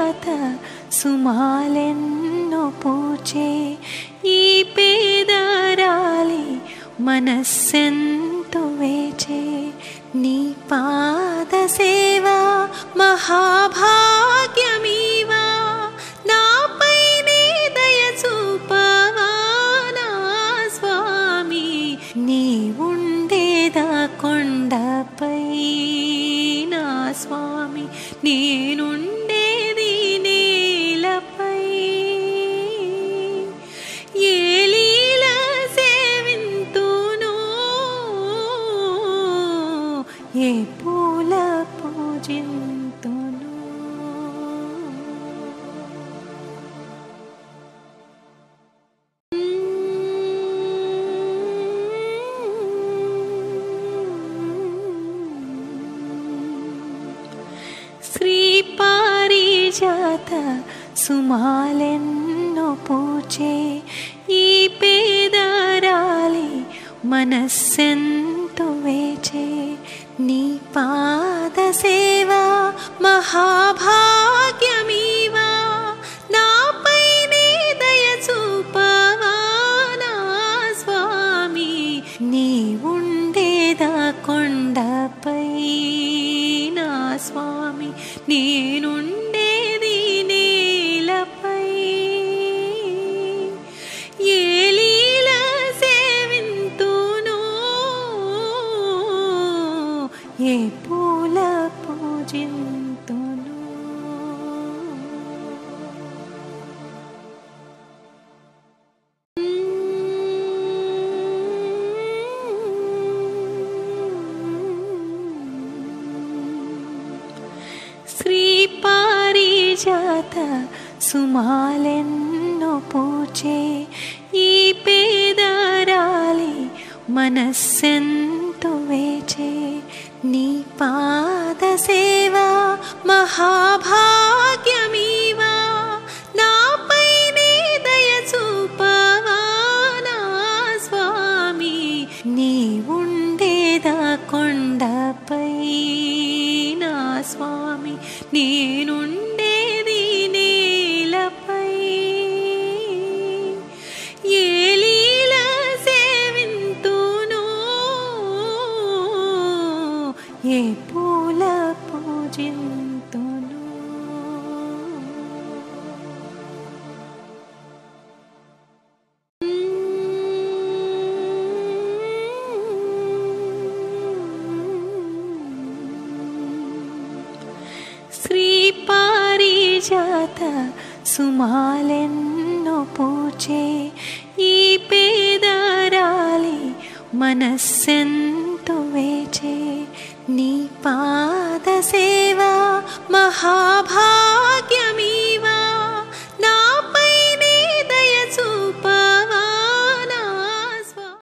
పారిజాత సుమాలెన్నో పూచే ఈ పేదరాలి మనస్సెంతో వేచే నీ పాద సేవా మహాభాగ్యమీవా నాపై నీ దయ చూపవా నా స్వామి నీ ఉండేదా కొండపై నా స్వామి నేనుండేది నేలపై ఏ లీల సేవింతును ఏ పూల పూజింతును శ్రీ పారిజాత సుమాలెన్నో పూచే ఈ పేదరాలి మనస్సెంతో వేచే నీ పాద సేవా మహాభాగ్యమీవా నాపై నీ దయ చూపవా నా స్వామి నీ ఉండేదా కొండపై నా స్వామి నేనుండేది నేలపై ఏ లీల సేవింతును ఏ పూల పూజింతును శ్రీ పారిజాత సుమాలెన్నో పూచే ఈ పేదరాలి మనస్సెంతో వేచే నీ పాద సేవా మహాభాగ్యమీవా నాపై నీ దయ చూపవా నా స్వామి నీ ఉండేదా కొండపై నా స్వామి నేనుండేది నేలపై ఏ లీల సేవింతును ఏ పూల పూజింతును శ్రీ పారిజాత సుమాలెన్నో పూచే ఈ పేదరాలి మనస్సెంతో వేచే నీ పాద సేవా మహాభా